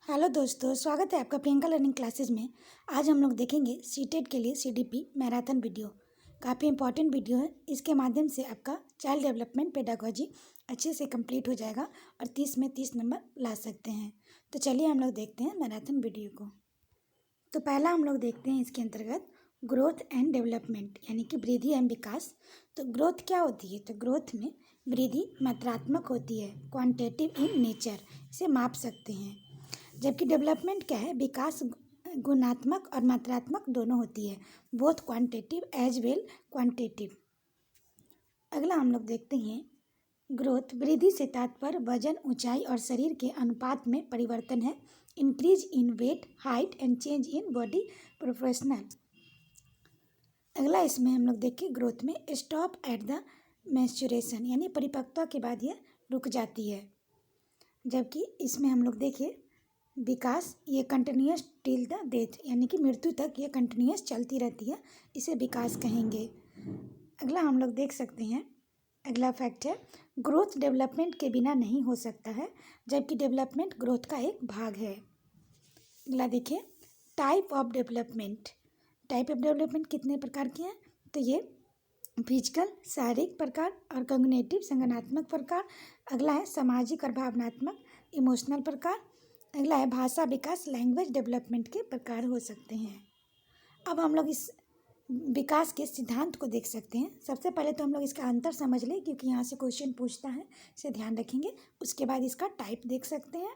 Hello दोस्तों, स्वागत है आपका प्रियंका लर्निंग क्लासेस में। आज हम लोग देखेंगे सीटेट के लिए सीडीपी मैराथन वीडियो। काफ़ी इंपॉर्टेंट वीडियो है। इसके माध्यम से आपका चाइल्ड डेवलपमेंट पेडागोजी अच्छे से कंप्लीट हो जाएगा और 30 में 30 नंबर ला सकते हैं। तो चलिए हम लोग देखते हैं मैराथन वीडियो को। तो पहला हम लोग देखते हैं इसके अंतर्गत ग्रोथ एंड डेवलपमेंट, यानी कि वृद्धि एवं विकास। तो ग्रोथ क्या होती है? तो ग्रोथ में वृद्धि मात्रात्मक होती है, क्वांटिटेटिव इन नेचर, इसे माप सकते हैं। जबकि डेवलपमेंट क्या है? विकास गुणात्मक और मात्रात्मक दोनों होती है, both quantitative as well quantitative. अगला हम लोग देखते हैं ग्रोथ। वृद्धि से तात्पर्य वजन, ऊंचाई और शरीर के अनुपात में परिवर्तन है। Increase in weight, height and change in body proportional. अगला इसमें हम लोग देखें ग्रोथ में स्टॉप एट द मैच्योरेशन, यानी परिपक्वता के बाद यह रुक जाती है। जबकि इसमें हम लोग देखें विकास, ये कंटिन्यूस टिल द डेथ, यानी कि मृत्यु तक ये कंटिन्यूस चलती रहती है, इसे विकास कहेंगे। अगला हम लोग देख सकते हैं, अगला फैक्ट है ग्रोथ डेवलपमेंट के बिना नहीं हो सकता है, जबकि डेवलपमेंट ग्रोथ का एक भाग है। अगला देखिए type of development. Type of development कितने प्रकार के हैं? तो ये फिजिकल, शारीरिक प्रकार और कॉग्निटिव, संज्ञानात्मक प्रकार। अगला है सामाजिक और भावनात्मक, इमोशनल प्रकार। अगला है भाषा विकास, लैंग्वेज डेवलपमेंट के प्रकार हो सकते हैं। अब हम लोग इस विकास के सिद्धांत को देख सकते हैं। सबसे पहले तो हम लोग इसका अंतर समझ लें, क्योंकि यहाँ से क्वेश्चन पूछता है, इसे ध्यान रखेंगे। उसके बाद इसका टाइप देख सकते हैं।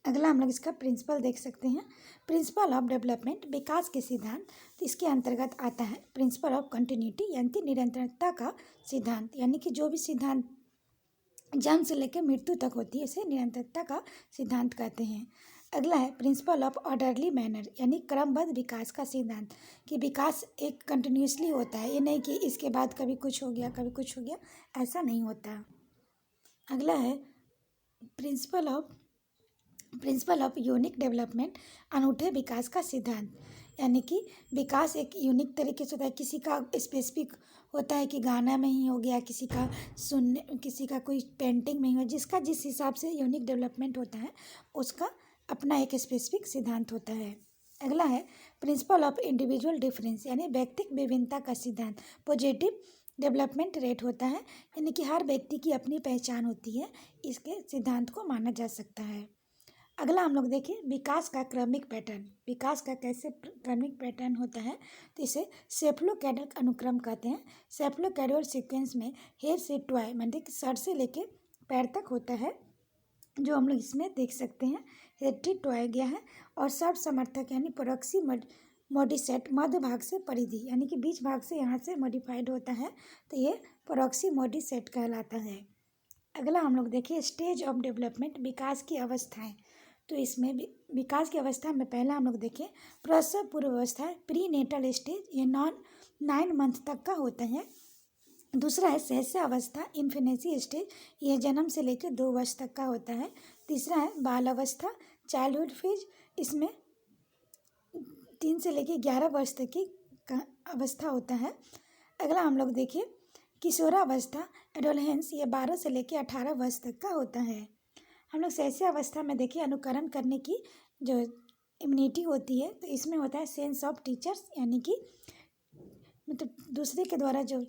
अगला हम लोग इसका प्रिंसिपल देख सकते हैं। प्रिंसिपल ऑफ डेवलपमेंट, विकास के सिद्धांत। तो इसके अंतर्गत आता है प्रिंसिपल ऑफ कंटिन्यूटी, यानी निरंतरता का सिद्धांत, यानी कि जो भी सिद्धांत जन्म से लेकर मृत्यु तक होती है, इसे निरंतरता का सिद्धांत कहते हैं। अगला है प्रिंसिपल ऑफ ऑर्डरली मैनर, यानी क्रमबद्ध विकास का सिद्धांत, कि विकास एक कंटिन्यूसली होता है, ये नहीं कि इसके बाद कभी कुछ हो गया कभी कुछ हो गया, ऐसा नहीं होता। अगला है प्रिंसिपल ऑफ यूनिक डेवलपमेंट, अनूठे विकास का सिद्धांत, यानी कि विकास एक यूनिक तरीके से होता है। किसी का स्पेसिफिक होता है कि गाना में ही हो गया, किसी का सुनने, किसी का कोई पेंटिंग में ही हो, जिसका जिस हिसाब से यूनिक डेवलपमेंट होता है उसका अपना एक स्पेसिफिक सिद्धांत होता है। अगला है प्रिंसिपल ऑफ इंडिविजुअल डिफरेंस, यानी व्यक्तिगत विभिन्नता का सिद्धांत। पॉजिटिव डेवलपमेंट रेट होता है, यानी कि हर व्यक्ति की अपनी पहचान होती है, इसके सिद्धांत को माना जा सकता है। अगला हम लोग देखें विकास का क्रमिक पैटर्न। विकास का कैसे क्रमिक पैटर्न होता है? तो इसे सेफ्लोकैडल अनुक्रम कहते हैं। सेफ्लोकैडल सीक्वेंस में हेड से टॉय, मतलब कि सर से लेके पैर तक होता है, जो हम लोग इसमें देख सकते हैं। हेड से टॉय गया है और सब समर्थक, यानी प्रोक्सी मोडिसेट मध्य भाग से परिधि, यानी कि बीच भाग से यहाँ से मॉडिफाइड होता है, तो ये प्रोक्सी मोडिसेट कहलाता है। अगला हम लोग देखिए स्टेज ऑफ डेवलपमेंट, विकास की अवस्थाएं। तो इसमें विकास की अवस्था में पहला हम लोग देखें प्रसव पूर्व अवस्था, प्री नेटल स्टेज, ये 9 मंथ तक का होता है। दूसरा है शैशव अवस्था, इन्फेनेसी स्टेज, यह जन्म से लेकर 2 वर्ष तक का होता है। तीसरा है बाल अवस्था, चाइल्डहुड फेज, इसमें 3 से लेकर 11 वर्ष तक की अवस्था होता है। अगला हम लोग देखिए किशोरावस्था, एडोलहेंस, ये 12 से लेकर 18 वर्ष तक का होता है। हम लोग शैशव अवस्था में देखिए अनुकरण करने की जो इम्यूनिटी होती है, तो इसमें होता है सेंस ऑफ टीचर्स, यानी कि मतलब दूसरे के द्वारा जो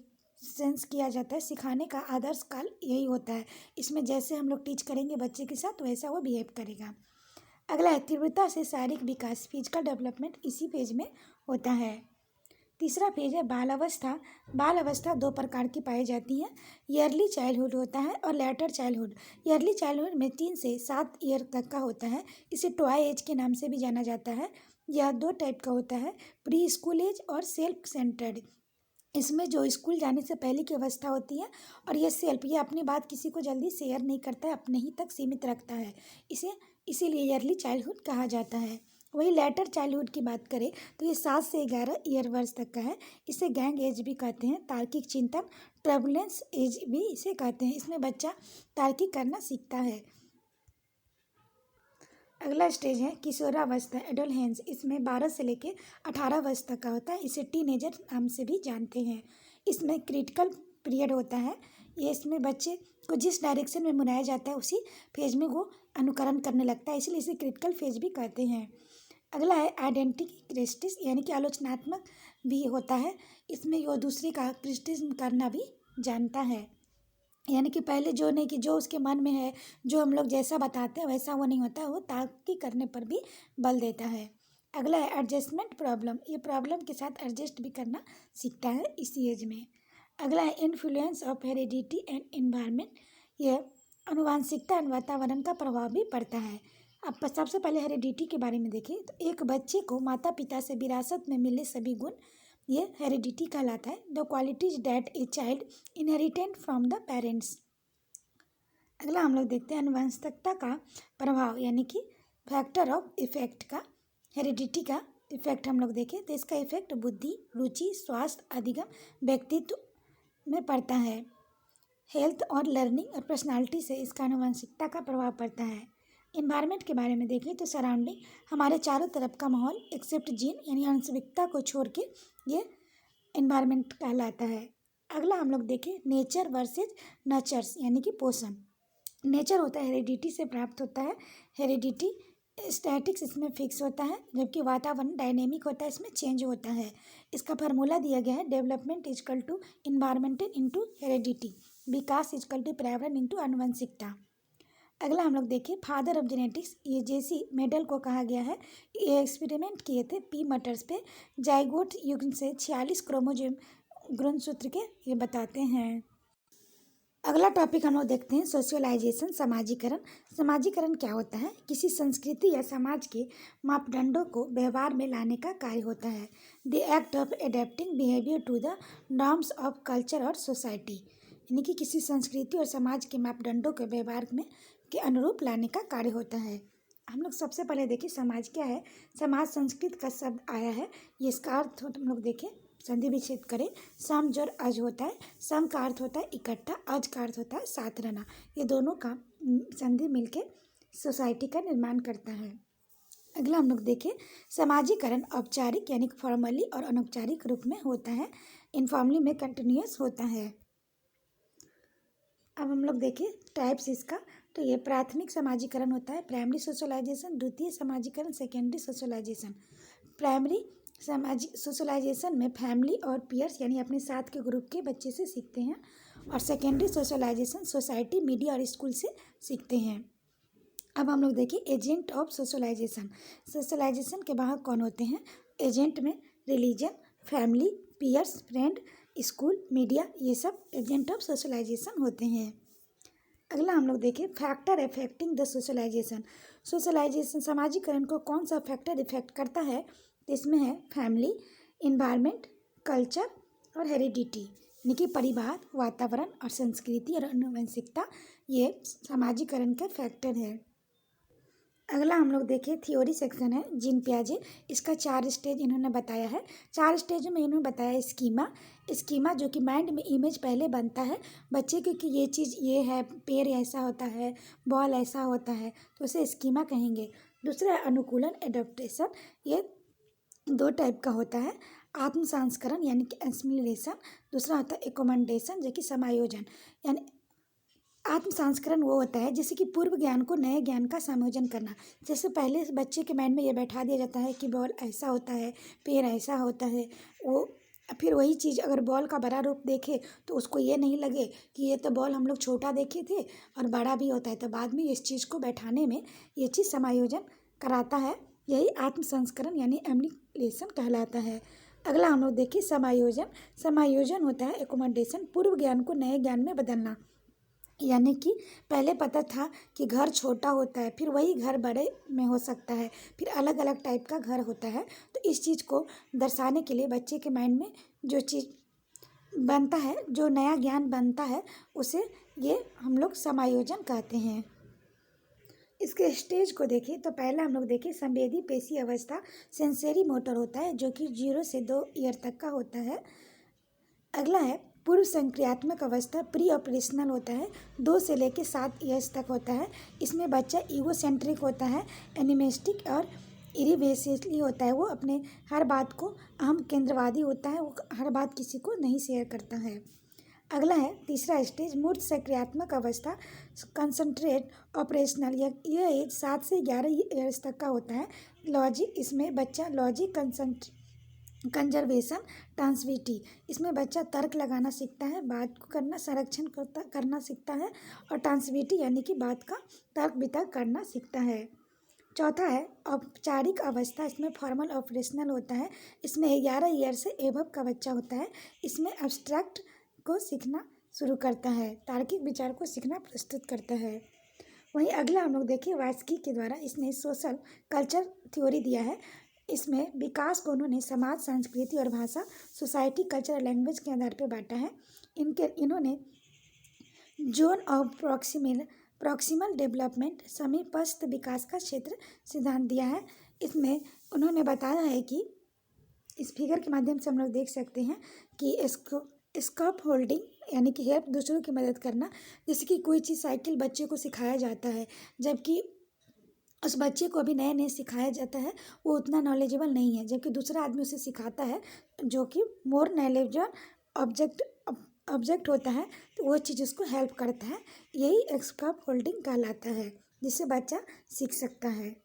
सेंस किया जाता है, सिखाने का आदर्श काल यही होता है। इसमें जैसे हम लोग टीच करेंगे बच्चे के साथ, वैसा वो बिहेव करेगा। अगला है तीव्रता से शारीरिक विकास, फिजिकल डेवलपमेंट इसी पेज में होता है। तीसरा पेज है बाल अवस्था। बाल अवस्था 2 प्रकार की पाई जाती हैं, ईयरली चाइल्डहुड होता है और लेटर चाइल्डहुड। ईयरली चाइल्डहुड में 3 से 7 ईयर तक का होता है, इसे टॉय एज के नाम से भी जाना जाता है। यह 2 टाइप का होता है, प्री स्कूल एज और सेल्फ सेंटर्ड। इसमें जो स्कूल जाने से पहले की अवस्था होती है, और ये सेल्फ, ये अपनी बात किसी को जल्दी शेयर नहीं करता है, अपने ही तक सीमित रखता है, इसीलिए ईयरली चाइल्डहुड कहा जाता है। वही लेटर चाइल्डहुड की बात करें तो ये 7 से 11 ईयर वर्ष तक का है। इसे गैंग एज भी कहते हैं, तार्किक चिंतन, ट्रबुलेंस एज भी इसे कहते हैं। इसमें बच्चा तार्किक करना सीखता है। अगला स्टेज है किशोरावस्था, एडोलहेंस, इसमें 12 से लेकर 18 वर्ष तक का होता है, इसे टीनेजर नाम से भी जानते हैं। इसमें क्रिटिकल पीरियड होता है। ये इसमें बच्चे को जिस डायरेक्शन में मुड़ाया जाता है उसी फेज में वो अनुकरण करने लगता है, इसलिए इसे क्रिटिकल फेज भी कहते हैं। अगला है आइडेंटिटी क्रिटिसिस, यानी कि आलोचनात्मक भी होता है। इसमें वो दूसरे का क्रिटिसिज्म करना भी जानता है, यानी कि पहले जो नहीं कि जो उसके मन में है, जो हम लोग जैसा बताते हैं वैसा वो नहीं होता, वो ताक़ी करने पर भी बल देता है। अगला है एडजस्टमेंट प्रॉब्लम, ये प्रॉब्लम के साथ एडजस्ट भी करना सीखता है इसी एज में। अगला है influence of heredity and environment, यह अनुवांशिकता एवं वातावरण का प्रभाव भी पड़ता है। अब सबसे पहले हेरिडिटी के बारे में देखें तो एक बच्चे को माता पिता से विरासत में मिले सभी गुण ये हेरिडिटी कहलाता है। The qualities that a child inherited from the parents. अगला हम लोग देखते हैं अनुवंशिकता का प्रभाव, यानी कि फैक्टर ऑफ इफेक्ट का हेरिडिटी का इफेक्ट हम लोग देखें तो इसका इफेक्ट बुद्धि, रुचि, स्वास्थ्य, अधिगम, व्यक्तित्व में पड़ता है। हेल्थ और लर्निंग और पर्सनालिटी से इसका अनुवंशिकता का प्रभाव पड़ता है। इन्वायरमेंट के बारे में देखें तो सराउंडिंग, हमारे चारों तरफ का माहौल एक्सेप्ट जीन यानी आनुवंशिकता को छोड़ के ये इन्वायरमेंट कहलाता है। अगला हम लोग देखें नेचर वर्सेज नर्चर्स, यानी कि पोषण। नेचर होता है हेरिडिटी से प्राप्त होता है, हेरिडिटी स्टैटिक्स इसमें फिक्स होता है, जबकि वातावरण डायनेमिक होता है, इसमें चेंज होता है। इसका फार्मूला दिया गया है development is equal to environmental into heredity, विकास इजकल टू पर्यावरण इंटू आनुवंशिकता। अगला हम लोग देखें फादर ऑफ जेनेटिक्स, ये जेसी मेडल को कहा गया है। ये एक्सपेरिमेंट किए थे पी मटर्स पे, जाइगोट युग्म से 46 क्रोमोसोम गुणसूत्र के ये बताते हैं। अगला टॉपिक हम लोग देखते हैं सोशलाइजेशन, समाजीकरण। समाजीकरण क्या होता है? किसी संस्कृति या समाज के मापदंडों को व्यवहार में लाने का कार्य होता है। The act of adapting behaviour to the norms of culture और सोसाइटी, यानी कि किसी संस्कृति और समाज के मापदंडों के व्यवहार में के अनुरूप लाने का कार्य होता है। हम लोग सबसे पहले देखें समाज क्या है। समाज संस्कृत का शब्द आया है, ये इसका अर्थ हम लोग देखें, संधि विच्छेद करें, सम जोड़ अज होता है। सम का अर्थ होता है इकट्ठा, अज का अर्थ होता है साथ रहना। ये दोनों का संधि मिलके सोसाइटी का निर्माण करता है। अगला हम लोग देखें समाजीकरण औपचारिक यानी फॉर्मली और अनौपचारिक रूप में होता है, इनफॉर्मली में कंटिन्यूअस होता है। अब हम लोग देखें टाइप्स इसका, तो ये प्राथमिक समाजीकरण होता है, प्राइमरी सोशलाइजेशन, द्वितीय समाजीकरण, सेकेंडरी सोशलाइजेशन। प्राइमरी सोशलाइजेशन में फैमिली और पीयर्स यानी अपने साथ के ग्रुप के बच्चे से सीखते हैं, और सेकेंडरी सोशलाइजेशन सोसाइटी, मीडिया और स्कूल से सीखते हैं। अब हम लोग देखिए एजेंट ऑफ सोशलाइजेशन। सोशलाइजेशन के वाहक कौन होते हैं? एजेंट में religion, family, peers, friend, school, media, ये सब एजेंट ऑफ सोशलाइजेशन होते हैं। अगला हम लोग देखें factor affecting the socialization. Socialization समाजीकरण को कौन सा फैक्टर इफेक्ट करता है? तो इसमें है फैमिली, इन्वायरमेंट, कल्चर और हेरिडिटी, यानी कि परिवार, वातावरण और संस्कृति और आनुवंशिकता, ये समाजीकरण के फैक्टर है। अगला हम लोग देखें थ्योरी सेक्शन है जीन पियाजे। इसका 4 स्टेज इन्होंने बताया है। 4 स्टेजों में इन्होंने बताया स्कीमा जो कि माइंड में इमेज पहले बनता है बच्चे के कि ये चीज़ ये है, पेड़ ऐसा होता है, बॉल ऐसा होता है, तो उसे स्कीमा कहेंगे। दूसरा है अनुकूलन एडप्टेशन, ये 2 टाइप का होता है, आत्म संस्करण यानी कि एसिमिलेशन, दूसरा होता है एकोमोडेशन जो कि समायोजन। यानी आत्म संस्करण वो होता है जैसे कि पूर्व ज्ञान को नए ज्ञान का संयोजन करना। जैसे पहले बच्चे के माइंड में ये बैठा दिया जाता है कि बॉल ऐसा होता है, पेड़ ऐसा होता है, वो फिर वही चीज़ अगर बॉल का बड़ा रूप देखे तो उसको ये नहीं लगे कि ये तो बॉल हम लोग छोटा देखे थे और बड़ा भी होता है, तो बाद में इस चीज़ को बैठाने में ये चीज़ समायोजन कराता है। यही आत्म संस्करण यानी एसिमिलेशन कहलाता है। अगला हम लोग देखिए समायोजन होता है एकोमोडेशन, पूर्व ज्ञान को नए ज्ञान में बदलना। यानी कि पहले पता था कि घर छोटा होता है, फिर वही घर बड़े में हो सकता है, फिर अलग अलग टाइप का घर होता है, तो इस चीज़ को दर्शाने के लिए बच्चे के माइंड में जो चीज़ बनता है, जो नया ज्ञान बनता है, उसे ये हम लोग समायोजन कहते हैं। इसके स्टेज को देखें तो पहला हम लोग देखें संवेदी पेशी अवस्था, सेंसरी मोटर होता है जो कि 0 से 2 ईयर तक का होता है। अगला है पूर्व संक्रियात्मक अवस्था, प्री ऑपरेशनल होता है, 2 से लेकर 7 ईयर्स तक होता है। इसमें बच्चा ईगोसेंट्रिक होता है, एनिमिस्टिक और इरिवेसिवली होता है, वो अपने हर बात को अहम केंद्रवादी होता है, वो हर बात किसी को नहीं शेयर करता है। अगला है तीसरा स्टेज मूर्त सक्रियात्मक अवस्था, कंसंट्रेट ऑपरेशनल। यह एज 7 से 11 ईयर्स तक का होता है। लॉजिक, इसमें बच्चा लॉजिक कंजर्वेशन ट्रांसविटी, इसमें बच्चा तर्क लगाना सीखता है, बात को करना संरक्षण करना सीखता है। और ट्रांसविटी यानी कि बात का तर्क वितर्क करना सीखता है। चौथा है औपचारिक अवस्था, इसमें फॉर्मल ऑपरेशनल होता है। इसमें 11 ईयर से एबव का बच्चा होता है। इसमें एब्स्ट्रैक्ट को सीखना शुरू करता है, तार्किक विचार को सीखना प्रस्तुत करता है। वहीं अगला हम लोग देखें वास्की के द्वारा, इसने सोशल कल्चर थ्योरी दिया है। इसमें विकास को उन्होंने समाज, संस्कृति और भाषा, सोसाइटी, कल्चर और लैंग्वेज के आधार पर बांटा है। इन्होंने जोन ऑफ प्रॉक्सिमल डेवलपमेंट, समीपस्थ विकास का क्षेत्र सिद्धांत दिया है। इसमें उन्होंने बताया है कि इस फिगर के माध्यम से हम लोग देख सकते हैं कि स्कॉप होल्डिंग यानी कि हेल्प, दूसरों की मदद करना। जैसे कि कोई चीज़ साइकिल बच्चे को सिखाया जाता है, जबकि उस बच्चे को अभी नए नए सिखाया जाता है, वो उतना नॉलेजेबल नहीं है, जबकि दूसरा आदमी उसे सिखाता है जो कि मोर नॉलेजेबल ऑब्जेक्ट होता है, तो वो चीज़ उसको हेल्प करता है। यही स्कॉप होल्डिंग कहलाता है, जिससे बच्चा सीख सकता है।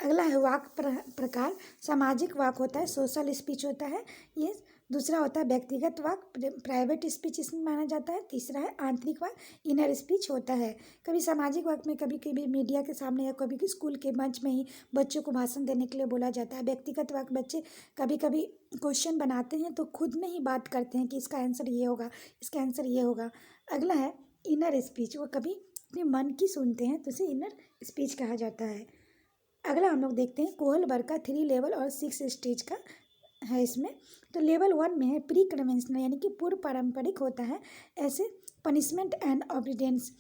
अगला है वाक प्रकार, सामाजिक वाक होता है, सोशल स्पीच होता है ये। दूसरा होता है व्यक्तिगत वाक, प्राइवेट स्पीच इसमें माना जाता है। तीसरा है आंतरिक वाक, इनर स्पीच होता है। कभी सामाजिक वाक में कभी कभी मीडिया के सामने या कभी स्कूल के मंच में ही बच्चों को भाषण देने के लिए बोला जाता है। व्यक्तिगत वाक, बच्चे कभी कभी क्वेश्चन बनाते हैं तो खुद में ही बात करते हैं कि इसका आंसर ये होगा, इसका आंसर ये होगा। अगला है इनर स्पीच, वो कभी अपने मन की सुनते हैं तो इसे इनर स्पीच कहा जाता है। अगला हम लोग देखते हैं कोहलबर्ग का 3 लेवल और 6 स्टेज का है इसमें। तो लेवल 1 में है प्री कन्वेंशनल यानी कि पूर्व पारंपरिक होता है। ऐसे पनिशमेंट एंड ऑब्डिडेंस,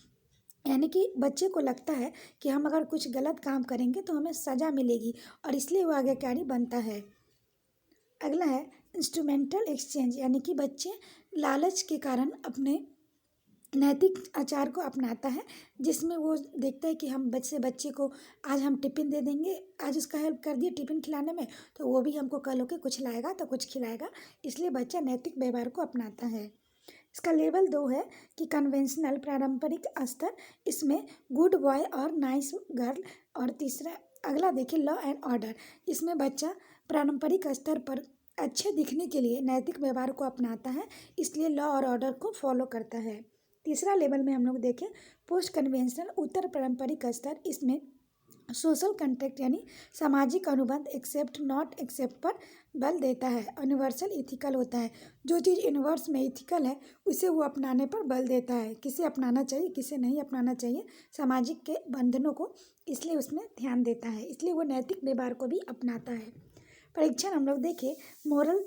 यानी कि बच्चे को लगता है कि हम अगर कुछ गलत काम करेंगे तो हमें सज़ा मिलेगी और इसलिए वो आज्ञाकारी बनता है। अगला है इंस्ट्रूमेंटल एक्सचेंज, यानी कि बच्चे लालच के कारण अपने नैतिक आचार को अपनाता है, जिसमें वो देखता है कि हम बच्चे को आज हम टिफ़िन दे देंगे, आज उसका हेल्प कर दिए टिफ़िन खिलाने में, तो वो भी हमको कल होके कुछ लाएगा तो कुछ खिलाएगा, इसलिए बच्चा नैतिक व्यवहार को अपनाता है। इसका लेवल 2 है कि कन्वेंशनल पारंपरिक स्तर, इसमें गुड बॉय और नाइस गर्ल। और तीसरा अगला देखिए लॉ एंड ऑर्डर, इसमें बच्चा पारंपरिक स्तर पर अच्छे दिखने के लिए नैतिक व्यवहार को अपनाता है, इसलिए लॉ और ऑर्डर को फॉलो करता है। तीसरा लेवल में हम लोग देखें पोस्ट कन्वेंशनल उत्तर पारंपरिक स्तर, इसमें सोशल कॉन्ट्रैक्ट यानी सामाजिक अनुबंध, एक्सेप्ट नॉट एक्सेप्ट पर बल देता है। यूनिवर्सल इथिकल होता है, जो चीज़ यूनिवर्स में इथिकल है उसे वो अपनाने पर बल देता है, किसे अपनाना चाहिए किसे नहीं अपनाना चाहिए, सामाजिक के बंधनों को, इसलिए उसमें ध्यान देता है, इसलिए वो नैतिक व्यवहार को भी अपनाता है। परीक्षण हम लोग देखें मोरल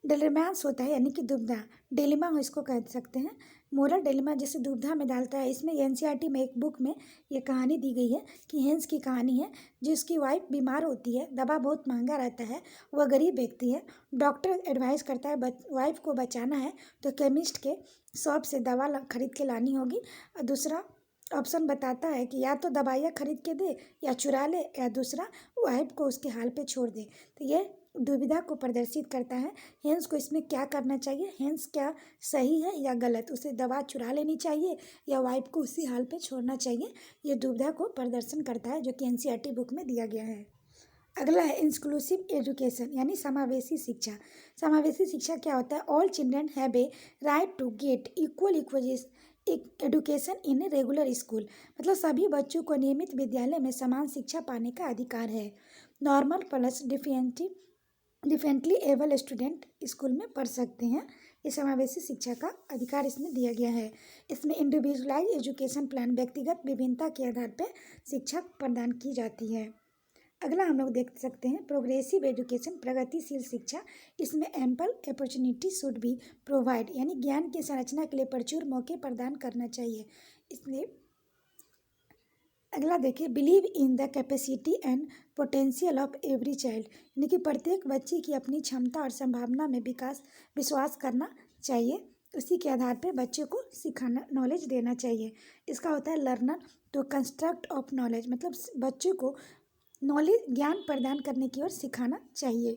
डिलेमास होता है, यानी कि दुविधा, डिलेमा इसको कह सकते हैं। मोरल डिलेमा जैसे दुविधा में डालता है। इसमें एनसीईआरटी में एक बुक में ये कहानी दी गई है कि हेंस की कहानी है, जिसकी वाइफ बीमार होती है, दवा बहुत महंगा रहता है, वह गरीब व्यक्ति है, डॉक्टर एडवाइस करता है वाइफ को बचाना है तो केमिस्ट के शॉप से दवा खरीद के लानी होगी, और दूसरा ऑप्शन बताता है कि या तो दवाइयाँ खरीद के दे या चुरा ले, या दूसरा वाइफ को उसके हाल पे छोड़ दे। तो ये दुविधा को प्रदर्शित करता है। हेंस को इसमें क्या करना चाहिए, हेंस क्या सही है या गलत, उसे दवा चुरा लेनी चाहिए या वाइफ को उसी हाल पे छोड़ना चाहिए, ये दुविधा को प्रदर्शन करता है, जो कि एनसीईआरटी बुक में दिया गया है। अगला है इंक्लूसिव एजुकेशन यानी समावेशी शिक्षा। समावेशी शिक्षा क्या होता है, all children have a right to get equal education in a regular school, मतलब सभी बच्चों को नियमित विद्यालय में समान शिक्षा पाने का अधिकार है। Normal plus differently able student school में पढ़ सकते हैं, ये समावेशी शिक्षा का अधिकार इसमें दिया गया है। इसमें इंडिविजुअलाइज एजुकेशन प्लान, व्यक्तिगत विभिन्नता के आधार पर शिक्षा प्रदान की जाती है। अगला हम लोग देख सकते हैं प्रोग्रेसिव एजुकेशन, प्रगतिशील शिक्षा। इसमें ample opportunity should be provide, यानी ज्ञान की संरचना के लिए प्रचुर मौके प्रदान करना चाहिए। इसलिए अगला देखिए believe in the capacity and potential of every child, यानी कि प्रत्येक बच्चे की अपनी क्षमता और संभावना में विश्वास करना चाहिए, उसी के आधार पर बच्चे को सिखाना, नॉलेज देना चाहिए। इसका होता है learner to construct of knowledge, मतलब बच्चे को नॉलेज ज्ञान प्रदान करने की ओर सिखाना चाहिए।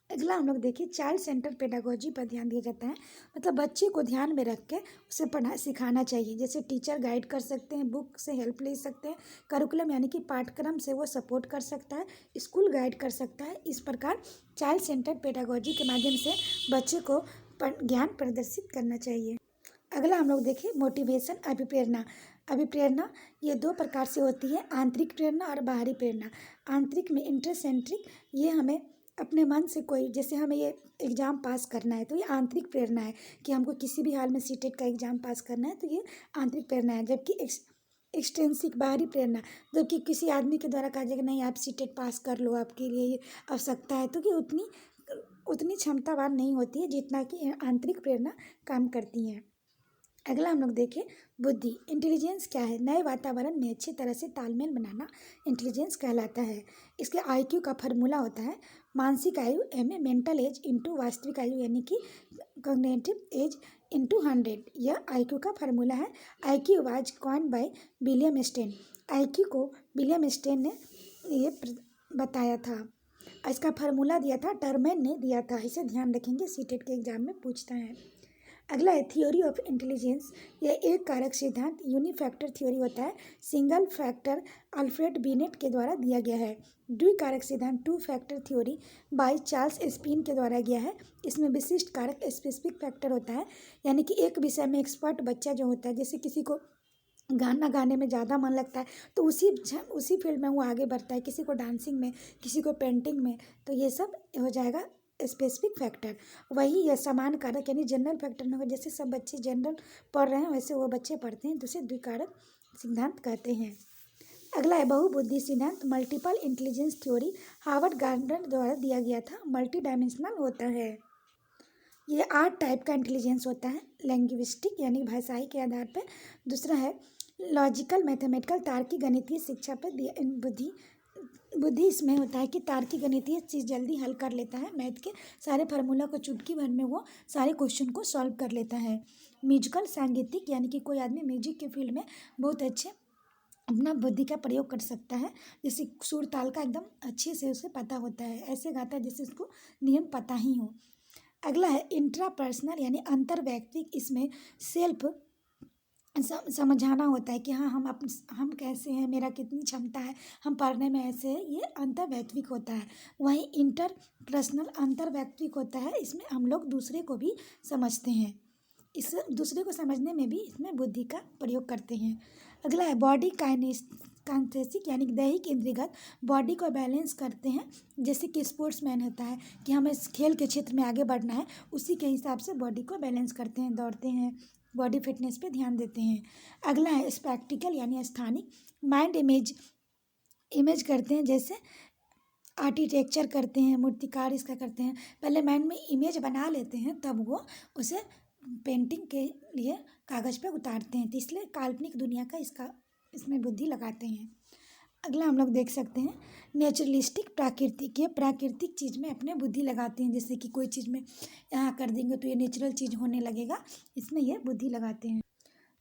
अगला हम लोग देखिए चाइल्ड सेंटर पेडागोजी पर ध्यान दिया जाता है। मतलब बच्चे को ध्यान में रख के उसे पढ़ा सिखाना चाहिए। जैसे टीचर गाइड कर सकते हैं, बुक से हेल्प ले सकते हैं, करिकुलम यानी कि पाठ्यक्रम से वो सपोर्ट कर सकता है, स्कूल गाइड कर सकता है। इस प्रकार चाइल्ड सेंटर पेडागोजी के माध्यम से बच्चे को ज्ञान प्रदर्शित करना चाहिए। अगला हम लोग देखिए मोटिवेशन अभिप्रेरणा। अभिप्रेरणा ये दो प्रकार से होती है, आंतरिक प्रेरणा और बाहरी प्रेरणा। आंतरिक में इंट्रिंसिक, ये हमें अपने मन से कोई, जैसे हमें ये एग्ज़ाम पास करना है तो ये आंतरिक प्रेरणा है कि हमको किसी भी हाल में सीटेट का एग्ज़ाम पास करना है, तो ये आंतरिक प्रेरणा है। जबकि एक्सटेंसिक बाहरी प्रेरणा, जबकि किसी आदमी के द्वारा कहा जाएगा नहीं आप सीटेट पास कर लो, आपके लिए ये आवश्यकता है, तो कि उतनी क्षमतावान नहीं होती है जितना कि आंतरिक प्रेरणा काम करती है। अगला हम लोग देखें बुद्धि। इंटेलिजेंस क्या है? नए वातावरण में अच्छी तरह से तालमेल बनाना इंटेलिजेंस कहलाता है। इसके आईक्यू का फार्मूला होता है मानसिक आयु M A mental age into वास्तविक आयु यानी कि कॉग्निटिव एज इंटू 100। यह आईक्यू का फार्मूला है। IQ was coined by William Stern. IQ को विलियम स्टेन ने ये बताया था। इसका फार्मूला दिया था टर्मेन ने दिया था। इसे ध्यान रखेंगे, सीटेट के एग्जाम में पूछता है। अगला है थ्योरी ऑफ इंटेलिजेंस। यह एक कारक सिद्धांत यूनिफैक्टर थ्योरी होता है, सिंगल फैक्टर अल्फ्रेड बिनेट के द्वारा दिया गया है। द्विकारक सिद्धांत two factor theory by Charles spin के द्वारा गया है। इसमें विशिष्ट कारक स्पेसिफिक फैक्टर होता है, यानी कि एक विषय में एक्सपर्ट बच्चा जो होता है, जैसे किसी को गाना गाने में ज़्यादा मन लगता है तो उसी फील्ड में वो आगे बढ़ता है, किसी को डांसिंग में, किसी को पेंटिंग में, तो ये सब हो जाएगा स्पेसिफिक फैक्टर। वही यह समान कारक यानी जनरल फैक्टर में होगा, जैसे सब बच्चे जनरल पढ़ रहे हैं वैसे वो बच्चे पढ़ते हैं, तो उसे द्विकारक सिद्धांत कहते हैं। अगला है बहुबुद्धि सिद्धांत, multiple intelligence theory, Harvard gardener द्वारा दिया गया था। मल्टी डायमेंशनल होता है। ये 8 टाइप का इंटेलिजेंस होता है, लैंग्विस्टिक यानी भाषाई के आधार पर। दूसरा है लॉजिकल मैथमेटिकल तार्किक गणितीय शिक्षा पर बुद्धि इसमें होता है कि तार्किक गणितीय चीज़ जल्दी हल कर लेता है, मैथ के सारे फार्मूला को चुटकी भर में वो सारे क्वेश्चन को सॉल्व कर लेता है। म्यूजिकल सांगीतिक यानी कि कोई आदमी म्यूजिक के फील्ड में बहुत अच्छे अपना बुद्धि का प्रयोग कर सकता है, जैसे सुर ताल का एकदम अच्छे से उसे पता होता है, ऐसे गाता है जैसे उसको नियम पता ही हो। अगला है इंट्रापर्सनल यानी अंतर वैयक्तिक। इसमें सेल्फ समझाना होता है कि हाँ हम कैसे हैं, मेरा कितनी क्षमता है, हम पढ़ने में ऐसे है, ये अंतर वैयक्तिक होता है। वहीं इंटरपर्सनल अंतर वैयक्तिक होता है, इसमें हम लोग दूसरे को भी समझते हैं, इस दूसरे को समझने में भी इसमें बुद्धि का प्रयोग करते हैं। अगला है बॉडी काइनेसिक यानी दैहिक इंद्रियगत, बॉडी को बैलेंस करते हैं। जैसे कि स्पोर्ट्समैन होता है कि हमें इस खेल के क्षेत्र में आगे बढ़ना है, उसी के हिसाब से बॉडी को बैलेंस करते हैं, दौड़ते हैं, बॉडी फिटनेस पे ध्यान देते हैं। अगला है स्पेक्टिकल यानी स्थानिक, माइंड इमेज करते हैं, जैसे आर्किटेक्चर करते हैं, मूर्तिकार इसका करते हैं, पहले माइंड में इमेज बना लेते हैं तब वो उसे पेंटिंग के लिए कागज़ पे उतारते हैं, तो इसलिए काल्पनिक दुनिया का इसमें बुद्धि लगाते हैं। अगला हम लोग देख सकते हैं नेचुरलिस्टिक प्राकृतिक। ये प्राकृतिक चीज़ में अपने बुद्धि लगाते हैं, जैसे कि कोई चीज़ में यहाँ कर देंगे तो ये नेचुरल चीज़ होने लगेगा, इसमें ये बुद्धि लगाते हैं।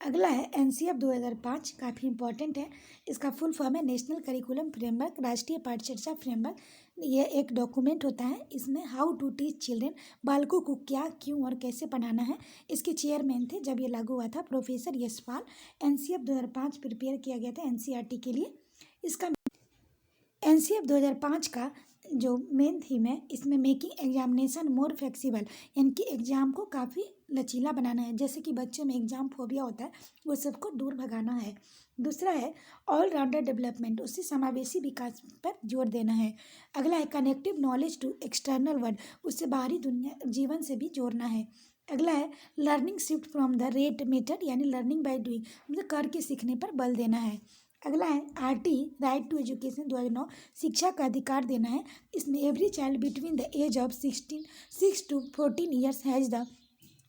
अगला है एनसीएफ 2005, काफ़ी इंपॉर्टेंट है। इसका फुल फॉर्म है नेशनल करिकुलम फ्रेमवर्क, राष्ट्रीय पाठ्यचर्या फ्रेमवर्क। ये एक डॉक्यूमेंट होता है, इसमें हाउ टू टीच चिल्ड्रेन, बालकों को क्या, क्यों और कैसे पढ़ाना है। इसके चेयरमैन थे जब ये लागू हुआ था प्रोफेसर यशपाल। एनसीएफ 2005 प्रिपेयर किया गया था एनसीईआरटी के लिए। इसका एनसीएफ 2005 का जो मेन थीम है, इसमें मेकिंग एग्जामिनेशन मोर फ्लेक्सिबल, यानी कि एग्ज़ाम को काफ़ी लचीला बनाना है, जैसे कि बच्चों में एग्जाम फोबिया होता है वो सबको दूर भगाना है। दूसरा है ऑल राउंडर डेवलपमेंट, उससे समावेशी विकास पर जोर देना है। अगला है connective knowledge to external world, उससे बाहरी दुनिया जीवन से भी जोड़ना है। अगला है learning shift from the rate method यानी लर्निंग बाय डूइंग, मतलब करके सीखने पर बल देना है। अगला है आरटी राइट टू एजुकेशन 2009, शिक्षा का अधिकार देना है। इसमें every child between the age of 6 to 14 years has the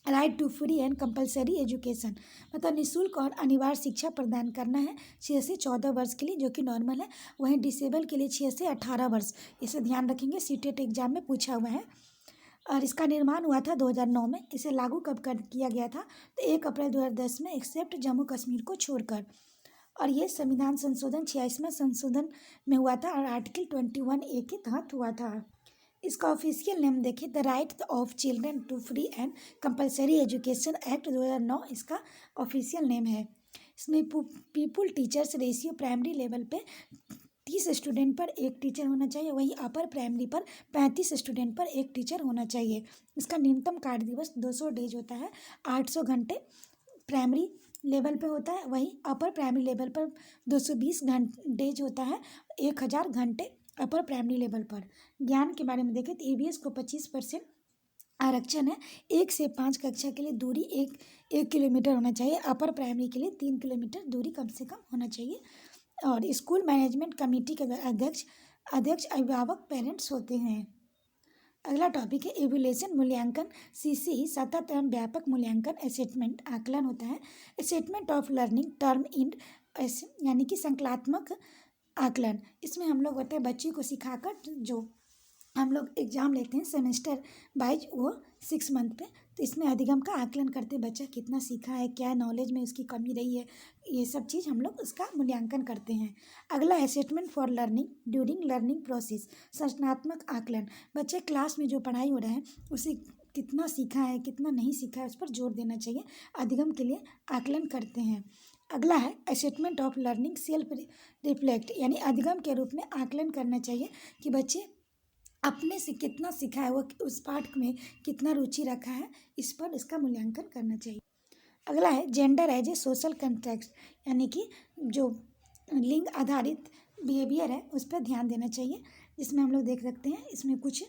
right to free and compulsory education, मतलब निःशुल्क और अनिवार्य शिक्षा प्रदान करना है 6 से 14 वर्ष के लिए, जो कि नॉर्मल है। वहीं डिसेबल के लिए 6 से 18 वर्ष, इसे ध्यान रखेंगे, सीटेट एग्जाम में पूछा हुआ है। और इसका निर्माण हुआ था 2009 में। इसे लागू कब कर किया गया था, तो 1 अप्रैल 2010 में, एक्सेप्ट जम्मू कश्मीर को छोड़कर। और ये संविधान संशोधन 86वें संशोधन में हुआ था और आर्टिकल 21A के तहत हुआ था। इसका ऑफिशियल नेम देखें, the right of children to free and compulsory education act 2009 इसका ऑफिशियल नेम है। इसमें pupil teachers ratio primary level पे 30 स्टूडेंट पर एक टीचर होना चाहिए, वहीं अपर प्राइमरी पर 35 स्टूडेंट पर एक टीचर होना चाहिए। इसका न्यूनतम कार्य दिवस 200 डेज होता है। 800 घंटे प्राइमरी लेवल पे होता है, वहीं अपर प्राइमरी लेवल पर 220 डेज होता है। 1000 घंटे अपर प्राइमरी लेवल पर। ज्ञान के बारे में देखें तो ईवीएस को 25% आरक्षण है। 1 से 5 कक्षा के लिए दूरी एक किलोमीटर होना चाहिए। अपर प्राइमरी के लिए 3 किलोमीटर दूरी कम से कम होना चाहिए। और स्कूल मैनेजमेंट कमेटी के अध्यक्ष अभिभावक पेरेंट्स होते हैं। अगला टॉपिक है एवुलेशन मूल्यांकन। सीसी सतत एवं व्यापक मूल्यांकन असेसमेंट आकलन होता है। Assessment of learning term in यानी कि संकलात्मक आकलन। इसमें हम लोग होते हैं बच्चे को सिखाकर जो हम लोग एग्ज़ाम लेते हैं सेमेस्टर वाइज, वो 6 मंथ पे, तो इसमें अधिगम का आकलन करते बच्चा कितना सीखा है, क्या नॉलेज में उसकी कमी रही है, ये सब चीज़ हम लोग उसका मूल्यांकन करते हैं। अगला assessment for learning during learning process, संरचनात्मक आकलन। बच्चे क्लास में जो पढ़ाई हो रहा है उसे कितना सीखा है कितना नहीं सीखा है उस पर जोर देना चाहिए, अधिगम के लिए आकलन करते हैं। अगला है assessment of learning self reflect, यानी अधिगम के रूप में आकलन करना चाहिए कि बच्चे अपने से कितना सीखा है, वो उस पाठ में कितना रुचि रखा है, इस पर इसका मूल्यांकन करना चाहिए। अगला है gender as a social context, यानी कि जो लिंग आधारित बिहेवियर है उस पर ध्यान देना चाहिए। जिसमें हम लोग देख सकते हैं इसमें कुछ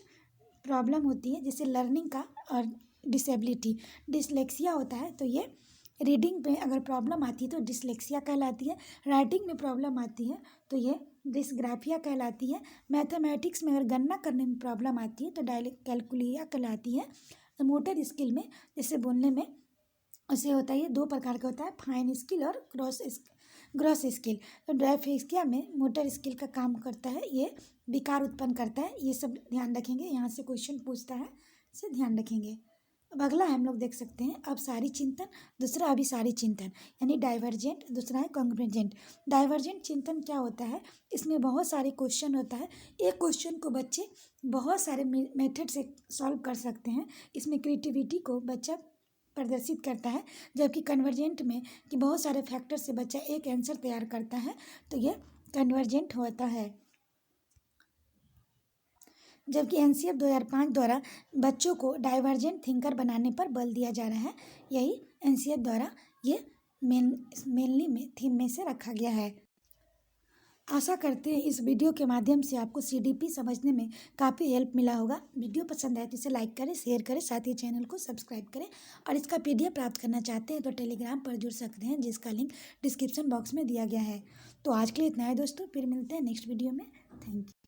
प्रॉब्लम होती है, जैसे लर्निंग का और डिसेबिलिटी। डिसलेक्सिया होता है तो ये रीडिंग पे अगर प्रॉब्लम आती है तो डिसलेक्सिया कहलाती है। राइटिंग में प्रॉब्लम आती है तो ये डिसग्राफिया कहलाती है। मैथमेटिक्स में अगर गणना करने में प्रॉब्लम आती है तो कैलकुलिया कहलाती है। मोटर स्किल में जैसे बोलने में उसे होता है, ये 2 प्रकार का होता है, फाइन स्किल और ग्रॉस स्किल। तो डायफेक्सिया में मोटर स्किल का काम करता है, ये विकार उत्पन्न करता है। ये सब ध्यान रखेंगे, यहाँ से क्वेश्चन पूछता है, इसे ध्यान रखेंगे। अब अगला हम लोग देख सकते हैं अपसारी चिंतन, दूसरा अभिसारी चिंतन, यानी डाइवर्जेंट, दूसरा है कॉन्वर्जेंट। डाइवर्जेंट चिंतन क्या होता है, इसमें बहुत सारे क्वेश्चन होता है, एक क्वेश्चन को बच्चे बहुत सारे मेथड से सॉल्व कर सकते हैं। इसमें क्रिएटिविटी को बच्चा प्रदर्शित करता है, जबकि कन्वर्जेंट में कि बहुत सारे फैक्टर से बच्चा एक आंसर तैयार करता है, तो यह कन्वर्जेंट होता है। जबकि एनसीएफ 2005 द्वारा बच्चों को डाइवर्जेंट थिंकर बनाने पर बल दिया जा रहा है, यही एनसीएफ द्वारा ये मेनली में थीम में से रखा गया है। आशा करते हैं इस वीडियो के माध्यम से आपको सीडीपी समझने में काफ़ी हेल्प मिला होगा। वीडियो पसंद आए तो इसे लाइक करें, शेयर करें, साथ ही चैनल को सब्सक्राइब करें। और इसका पीडीएफ प्राप्त करना चाहते हैं तो टेलीग्राम पर जुड़ सकते हैं, जिसका लिंक डिस्क्रिप्शन बॉक्स में दिया गया है। तो आज के लिए इतना है दोस्तों, फिर मिलते हैं नेक्स्ट वीडियो में। Thank you.